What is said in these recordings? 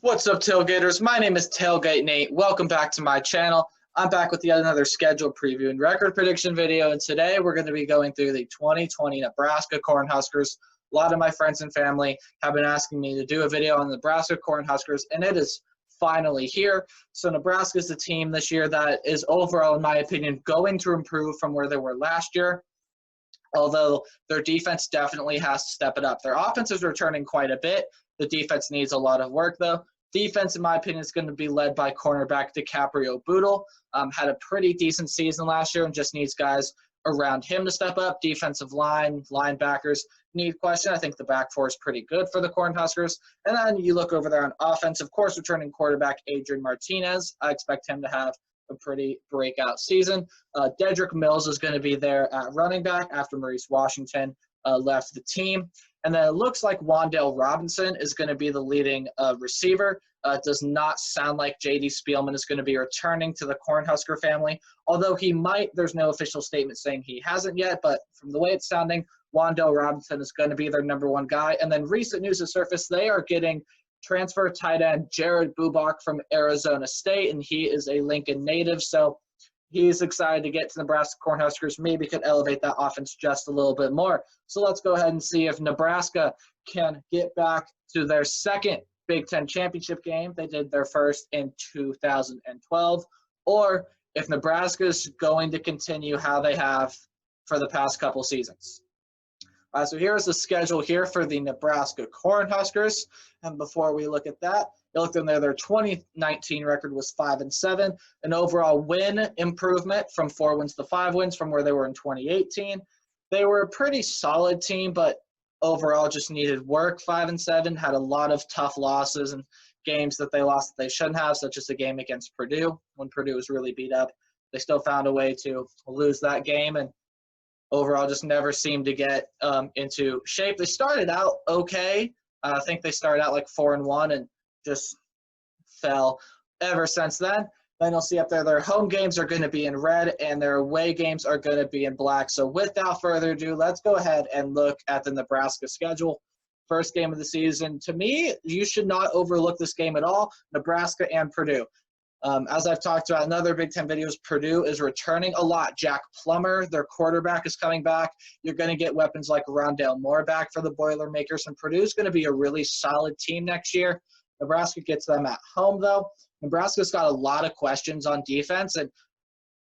What's up, Tailgaters? My name is Tailgate Nate. Welcome back to my channel. I'm back with yet another schedule preview and record prediction video, and today we're going to be going through the 2020 Nebraska Cornhuskers. A lot of my friends and family have been asking me to do a video on the Nebraska Cornhuskers, and it is finally here. So Nebraska is the team this year that is overall, in my opinion, going to improve from where they were last year, although their defense definitely has to step it up. Their offense is returning quite a bit. The defense needs a lot of work, though. Defense, in my opinion, is going to be led by cornerback DiCaprio Bootle. Had a pretty decent season last year and just needs guys around him to step up. Defensive line, linebackers need question. I think the back four is pretty good for the Cornhuskers. And then you look over there on offense, of course, returning quarterback Adrian Martinez. I expect him to have a pretty breakout season. Dedrick Mills is going to be there at running back after Maurice Washington left the team. And then it looks like Wan'Dale Robinson is going to be the leading receiver. It does not sound like J.D. Spielman is going to be returning to the Cornhusker family, although he might. There's no official statement saying he hasn't yet, but from the way it's sounding, Wan'Dale Robinson is going to be their number one guy. And then recent news has surfaced, they are getting transfer tight end Jared Bubak from Arizona State, and he is a Lincoln native, so he's excited to get to Nebraska Cornhuskers. Maybe could elevate that offense just a little bit more. So let's go ahead and see if Nebraska can get back to their second Big Ten championship game. They did their first in 2012. Or if Nebraska is going to continue how they have for the past couple seasons. So here's the schedule here for the Nebraska Cornhuskers. And before we look at that, you looked in there, their 2019 record was 5-7, an overall win improvement from 4 wins to 5 wins from where they were in 2018. They were a pretty solid team, but overall just needed work. 5-7, had a lot of tough losses and games that they lost that they shouldn't have, such as the game against Purdue when Purdue was really beat up. They still found a way to lose that game, and overall just never seemed to get into shape. They started out okay. I think they started out like 4-1 and just fell ever since then. Then you'll see up there their home games are going to be in red and their away games are going to be in black. So without further ado, let's go ahead and look at the Nebraska schedule. First game of the season. To me, you should not overlook this game at all, Nebraska and Purdue. As I've talked about in other Big Ten videos, Purdue is returning a lot. Jack Plummer, their quarterback, is coming back. You're going to get weapons like Rondale Moore back for the Boilermakers, and Purdue's going to be a really solid team next year. Nebraska gets them at home, though. Nebraska's got a lot of questions on defense, and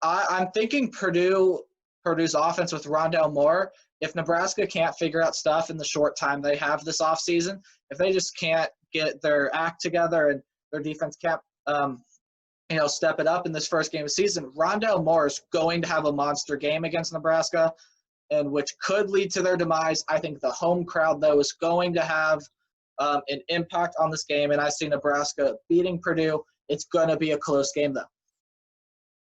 I'm thinking Purdue's offense with Rondale Moore, if Nebraska can't figure out stuff in the short time they have this offseason, if they just can't get their act together and their defense can't step it up in this first game of the season, Rondale Moore is going to have a monster game against Nebraska, and which could lead to their demise. I think the home crowd, though, is going to have an impact on this game, and I see Nebraska beating Purdue. It's going to be a close game, though.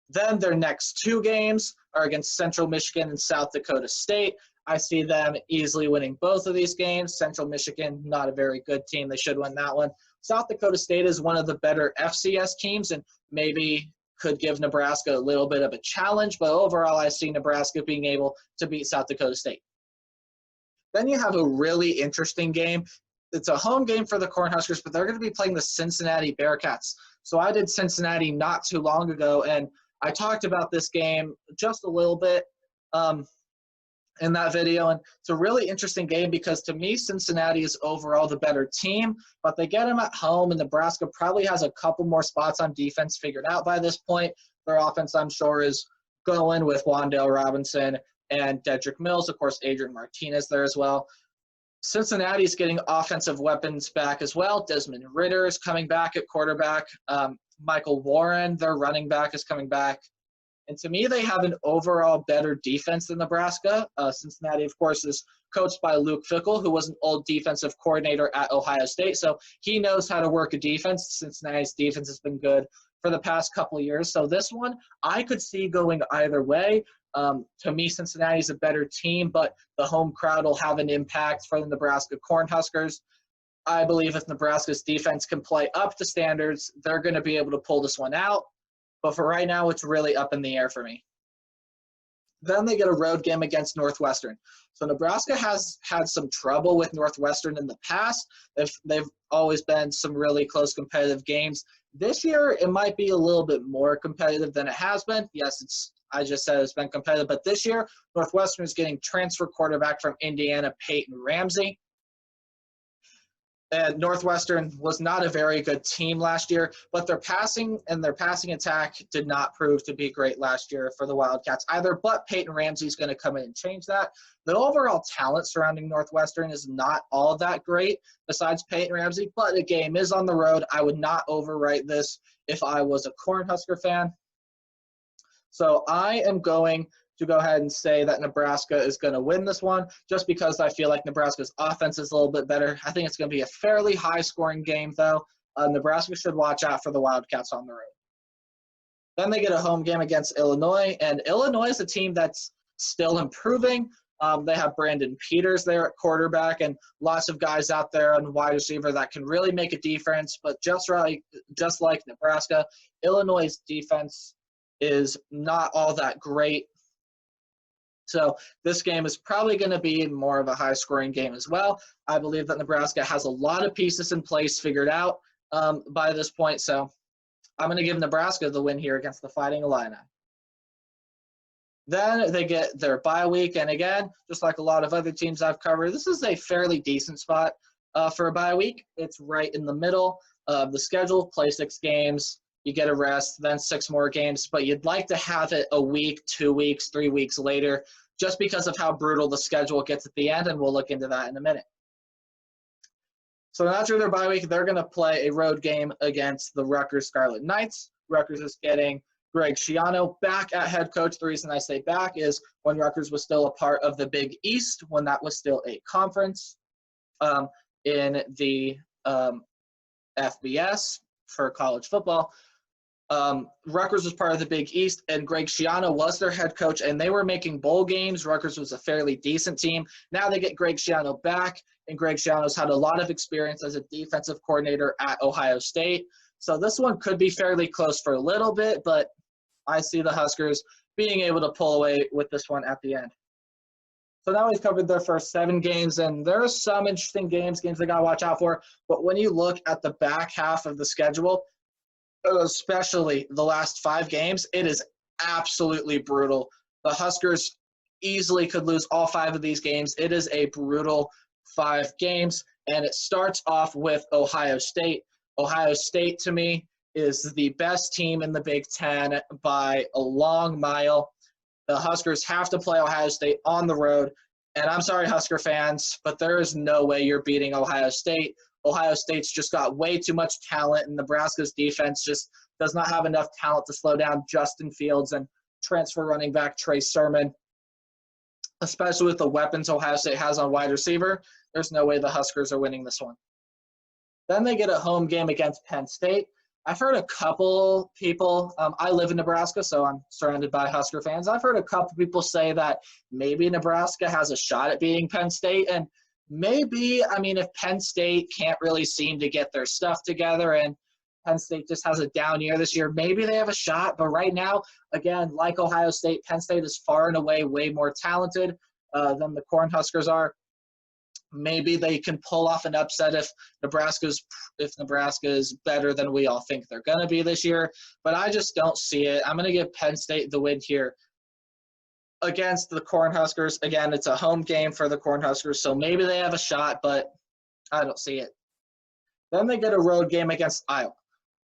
Then their next two games are against Central Michigan and South Dakota State. I see them easily winning both of these games. Central Michigan, not a very good team. They should win that one. South Dakota State is one of the better FCS teams and maybe could give Nebraska a little bit of a challenge, but overall I see Nebraska being able to beat South Dakota State. Then you have a really interesting game. It's a home game for the Cornhuskers, but they're going to be playing the Cincinnati Bearcats. So I did Cincinnati not too long ago, and I talked about this game just a little bit in that video, and it's a really interesting game because to me Cincinnati is overall the better team, but they get them at home, and Nebraska probably has a couple more spots on defense figured out by this point. Their offense, I'm sure, is going with Wan'Dale Robinson and Dedrick Mills, of course Adrian Martinez there as well. Cincinnati is getting offensive weapons back as well. Desmond Ridder is coming back at quarterback. Michael Warren, their running back, is coming back. And to me, they have an overall better defense than Nebraska. Cincinnati, of course, is coached by Luke Fickell, who was an old defensive coordinator at Ohio State. So he knows how to work a defense. Cincinnati's defense has been good for the past couple of years. So this one, I could see going either way. To me, Cincinnati's a better team, but the home crowd will have an impact for the Nebraska Cornhuskers. I believe if Nebraska's defense can play up to standards, they're going to be able to pull this one out. But for right now, it's really up in the air for me. Then they get a road game against Northwestern. So Nebraska has had some trouble with Northwestern in the past. They've always been some really close competitive games. This year, it might be a little bit more competitive than it has been. Yes, I just said it's been competitive, but this year, Northwestern is getting transfer quarterback from Indiana, Peyton Ramsey. And Northwestern was not a very good team last year, but their passing attack did not prove to be great last year for the Wildcats either, but Peyton Ramsey is going to come in and change that. The overall talent surrounding Northwestern is not all that great besides Peyton Ramsey, but the game is on the road. I would not overwrite this if I was a Cornhusker fan. So I am going to go ahead and say that Nebraska is going to win this one just because I feel like Nebraska's offense is a little bit better. I think it's going to be a fairly high-scoring game, though. Nebraska should watch out for the Wildcats on the road. Then they get a home game against Illinois, and Illinois is a team that's still improving. They have Brandon Peters there at quarterback and lots of guys out there on wide receiver that can really make a difference, but just like Nebraska, Illinois' defense is not all that great. So this game is probably going to be more of a high-scoring game as well. I believe that Nebraska has a lot of pieces in place figured out by this point, so I'm going to give Nebraska the win here against the Fighting Illini. Then they get their bye week, and again, just like a lot of other teams I've covered, this is a fairly decent spot for a bye week. It's right in the middle of the schedule, play 6 games, you get a rest, then 6 more games, but you'd like to have it a week, 2 weeks, 3 weeks later, just because of how brutal the schedule gets at the end, and we'll look into that in a minute. So after their bye week, they're going to play a road game against the Rutgers Scarlet Knights. Rutgers is getting Greg Schiano back at head coach. The reason I say back is when Rutgers was still a part of the Big East, when that was still a conference in the FBS for college football. Rutgers was part of the Big East, and Greg Schiano was their head coach, and they were making bowl games. Rutgers was a fairly decent team. Now they get Greg Schiano back, and Greg Schiano's had a lot of experience as a defensive coordinator at Ohio State. So this one could be fairly close for a little bit, but I see the Huskers being able to pull away with this one at the end. So now we've covered their first 7 games, and there are some interesting games they got to watch out for. But when you look at the back half of the schedule, especially the last 5 games, it is absolutely brutal. The Huskers easily could lose all 5 of these games. It is a brutal 5 games, and it starts off with Ohio State. Ohio State, to me, is the best team in the Big Ten by a long mile. The Huskers have to play Ohio State on the road, and I'm sorry, Husker fans, but there is no way you're beating Ohio State. Ohio State's just got way too much talent, and Nebraska's defense just does not have enough talent to slow down Justin Fields and transfer running back Trey Sermon, especially with the weapons Ohio State has on wide receiver. There's no way the Huskers are winning this one. Then they get a home game against Penn State. I've heard a couple people, I live in Nebraska, so I'm surrounded by Husker fans. I've heard a couple people say that maybe Nebraska has a shot at beating Penn State, and maybe, if Penn State can't really seem to get their stuff together and Penn State just has a down year this year, maybe they have a shot. But right now, again, like Ohio State, Penn State is far and away way more talented than the Cornhuskers are. Maybe they can pull off an upset if Nebraska is better than we all think they're going to be this year. But I just don't see it. I'm going to give Penn State the win here against the Cornhuskers. Again, it's a home game for the Cornhuskers, so maybe they have a shot, but I don't see it. Then they get a road game against Iowa.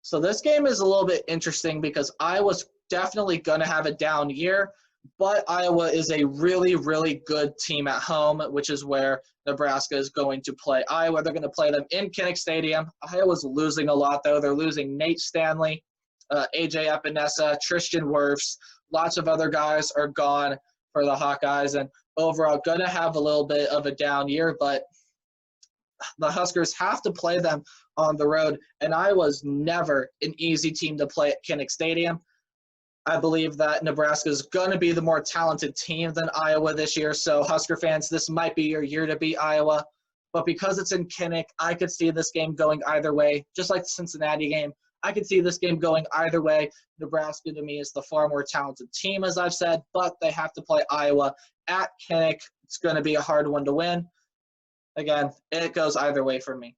So this game is a little bit interesting because Iowa's definitely going to have a down year, but Iowa is a really, really good team at home, which is where Nebraska is going to play Iowa. They're going to play them in Kinnick Stadium. Iowa's losing a lot, though. They're losing Nate Stanley, AJ Epinesa, Tristan Wirfs. Lots of other guys are gone for the Hawkeyes, and overall going to have a little bit of a down year, but the Huskers have to play them on the road, and Iowa's never an easy team to play at Kinnick Stadium. I believe that Nebraska is going to be the more talented team than Iowa this year, so Husker fans, this might be your year to beat Iowa, but because it's in Kinnick, I could see this game going either way, just like the Cincinnati game. I could see this game going either way. Nebraska, to me, is the far more talented team, as I've said, but they have to play Iowa at Kinnick. It's going to be a hard one to win. Again, it goes either way for me.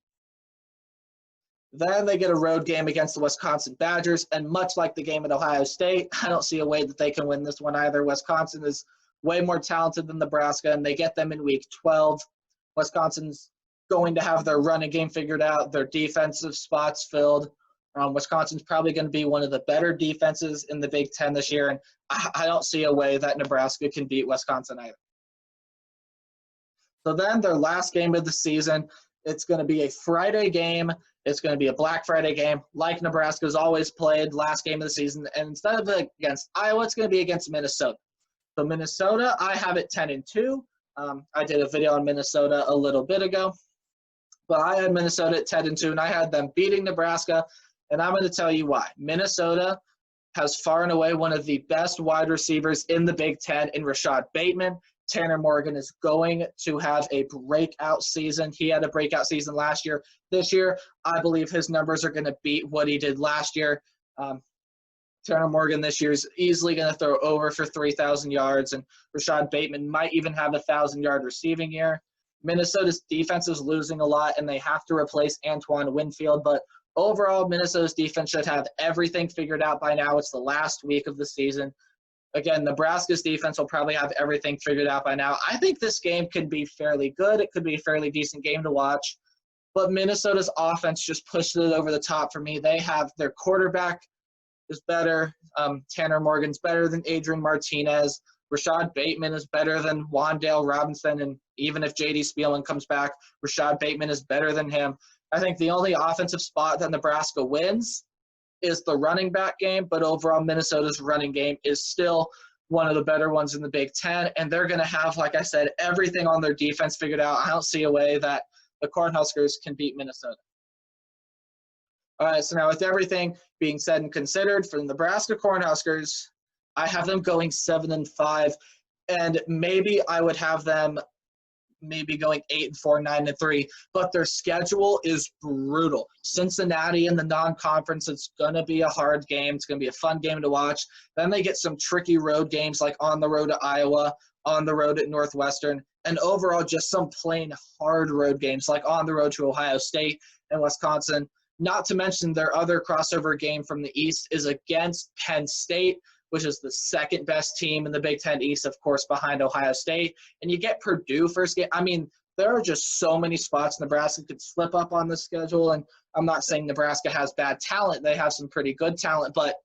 Then they get a road game against the Wisconsin Badgers, and much like the game at Ohio State, I don't see a way that they can win this one either. Wisconsin is way more talented than Nebraska, and they get them in week 12. Wisconsin's going to have their running game figured out, their defensive spots filled. Wisconsin's probably going to be one of the better defenses in the Big Ten this year, and I don't see a way that Nebraska can beat Wisconsin either. So then their last game of the season, it's going to be a Friday game. It's going to be a Black Friday game, like Nebraska's always played last game of the season. And instead of against Iowa, it's going to be against Minnesota. So Minnesota, I have it 10-2. I did a video on Minnesota a little bit ago. But I had Minnesota at 10-2, and I had them beating Nebraska. And I'm going to tell you why. Minnesota has far and away one of the best wide receivers in the Big Ten in Rashad Bateman. Tanner Morgan is going to have a breakout season. He had a breakout season last year. This year, I believe his numbers are going to beat what he did last year. Tanner Morgan this year is easily going to throw over for 3,000 yards, and Rashad Bateman might even have a 1,000-yard receiving year. Minnesota's defense is losing a lot, and they have to replace Antoine Winfield, but overall, Minnesota's defense should have everything figured out by now. It's the last week of the season. Again, Nebraska's defense will probably have everything figured out by now. I think this game could be fairly good. It could be a fairly decent game to watch. But Minnesota's offense just pushed it over the top for me. They have their quarterback is better. Tanner Morgan's better than Adrian Martinez. Rashad Bateman is better than Wan'Dale Robinson. And even if J.D. Spielman comes back, Rashad Bateman is better than him. I think the only offensive spot that Nebraska wins is the running back game, but overall Minnesota's running game is still one of the better ones in the Big Ten, and they're going to have, like I said, everything on their defense figured out. I don't see a way that the Cornhuskers can beat Minnesota. All right, so now with everything being said and considered for the Nebraska Cornhuskers, I have them going 7-5, and maybe I would have them maybe going 8-4, 9-3, but their schedule is brutal. Cincinnati in the non-conference, it's going to be a hard game. It's going to be a fun game to watch. Then they get some tricky road games like on the road to Iowa, on the road at Northwestern, and overall just some plain hard road games like on the road to Ohio State and Wisconsin. Not to mention their other crossover game from the East is against Penn State, which is the second best team in the Big Ten East, of course, behind Ohio State. And you get Purdue first game. I mean, there are just so many spots Nebraska could slip up on the schedule. And I'm not saying Nebraska has bad talent. They have some pretty good talent, but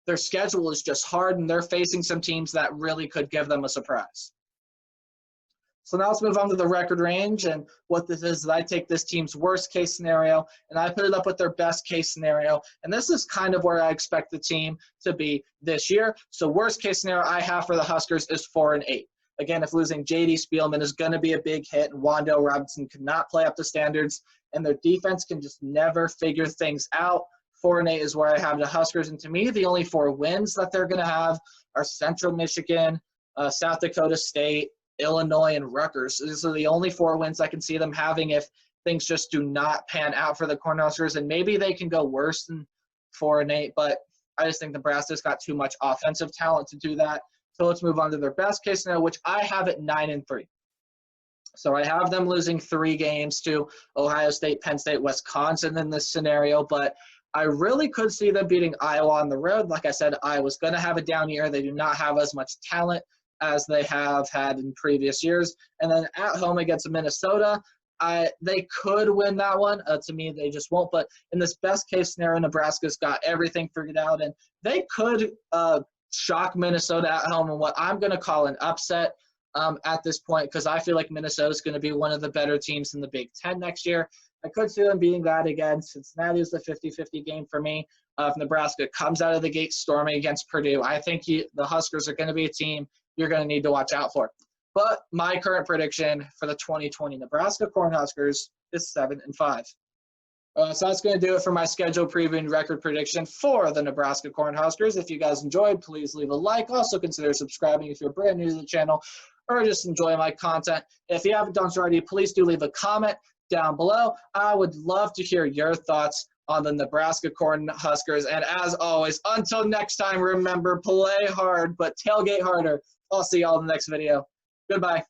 their schedule is just hard, and they're facing some teams that really could give them a surprise. So now let's move on to the record range, and what this is I take this team's worst case scenario and I put it up with their best case scenario, and this is kind of where I expect the team to be this year. So worst case scenario I have for the Huskers is 4-8. Again, if losing J.D. Spielman is going to be a big hit and Wan'Dale Robinson cannot play up to standards and their defense can just never figure things out, 4-8 is where I have the Huskers. And to me, the only 4 wins that they're going to have are Central Michigan, South Dakota State, Illinois, and Rutgers. These are the only 4 wins I can see them having if things just do not pan out for the Cornhuskers, and maybe they can go worse than 4-8, but I just think Nebraska's got too much offensive talent to do that. So let's move on to their best case scenario, which I have at 9-3. So I have them losing 3 games to Ohio State, Penn State, Wisconsin in this scenario, but I really could see them beating Iowa on the road. Like I said, Iowa's going to have a down year. They do not have as much talent as they have had in previous years. And then at home against Minnesota, they could win that one. To me, they just won't. But in this best-case scenario, Nebraska's got everything figured out, and they could shock Minnesota at home in what I'm going to call an upset at this point, because I feel like Minnesota's going to be one of the better teams in the Big Ten next year. I could see them beating that again. Cincinnati is the 50-50 game for me. If Nebraska comes out of the gate storming against Purdue, I think the Huskers are going to be a team you're going to need to watch out for. But my current prediction for the 2020 Nebraska Cornhuskers is 7-5. So that's going to do it for my schedule preview and record prediction for the Nebraska Cornhuskers. If you guys enjoyed, please leave a like. Also consider subscribing if you're brand new to the channel or just enjoy my content. If you haven't done so already, please do leave a comment down below. I would love to hear your thoughts on the Nebraska Cornhuskers. And as always, until next time, remember, play hard, but tailgate harder. I'll see y'all in the next video. Goodbye.